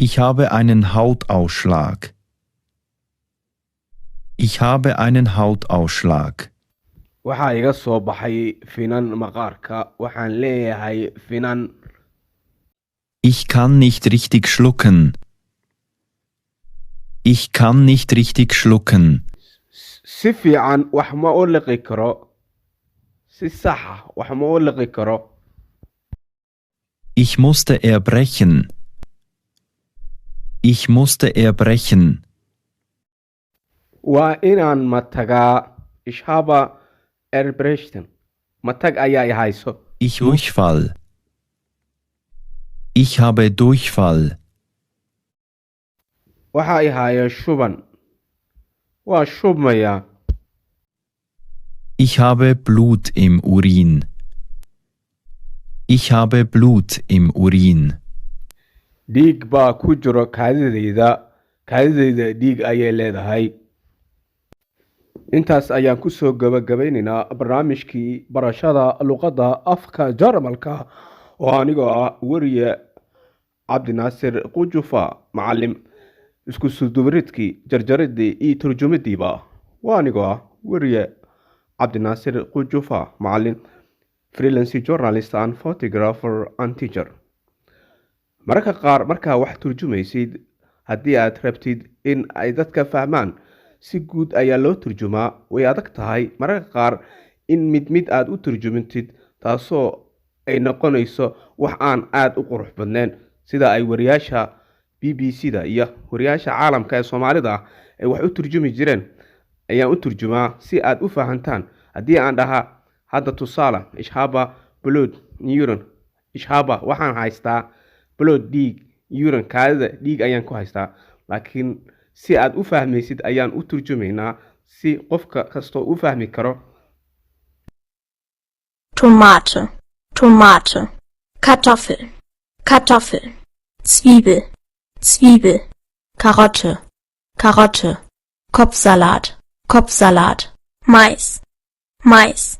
Ich habe einen Hautausschlag. Ich habe einen Hautausschlag. waxaa iga soo baxay finan maqaarka waxaan leeyahay finan Ich kann nicht richtig schlucken. Ich kann nicht richtig schlucken. si fiican wax ma u liqi karo si saxa wax ma u liqi karo Ich musste erbrechen. Ich musste erbrechen. waa inaan matagaa ich habe erbrechen matag ayaa i hayso Ich Durchfall. Ich habe Durchfall. waxaa i haya shuban waa shubmayaa Ich habe Blut im Urin. Ich habe Blut im Urin. dhiig baa ku jiro kaadidayda dhiig ayay leedahay intaas ayaan kusoo gabagabaynaynaa barnaamijkii barashada luqadda afka jarmalka oo anigoo ah weriye cabdinaasir qujufa macalim isku sudubaridkii jarjaridii iyo turjumadiiba waa anigoo ah weriye cabdinaasir qujufa macalin freelance journalist and photographer and teacher mararka qaar markaa wax turjumaysid haddii aad rabtid in ay dadka fahmaan si guud ayaa loo turjumaa way adag tahay mararka qaar in mid aad u turjumintid taasoo ay noqonayso wax aan aad u qurux badnayn sida ay wariyaasha BBC-da iyo wariyaasha caalamka ee Soomaalida ay wax u turjumi jireen ayaan u turjumaa si aad u fahantaan haddii aan dhahaa hadda tusaale ich habe Blut Urin ich habe waxaan haystaa blood dhiig urin kaadida dhiig ayaan ku haystaa laakiin si aad u fahmaysid ayaan u turjumaynaa si qofka kastoo u fahmi karo Tomate, Tomate, Kartoffel, Kartoffel, Zwiebel, Zwiebel, Karotte, Karotte, Kopfsalat, Kopfsalat, Mais, Mais.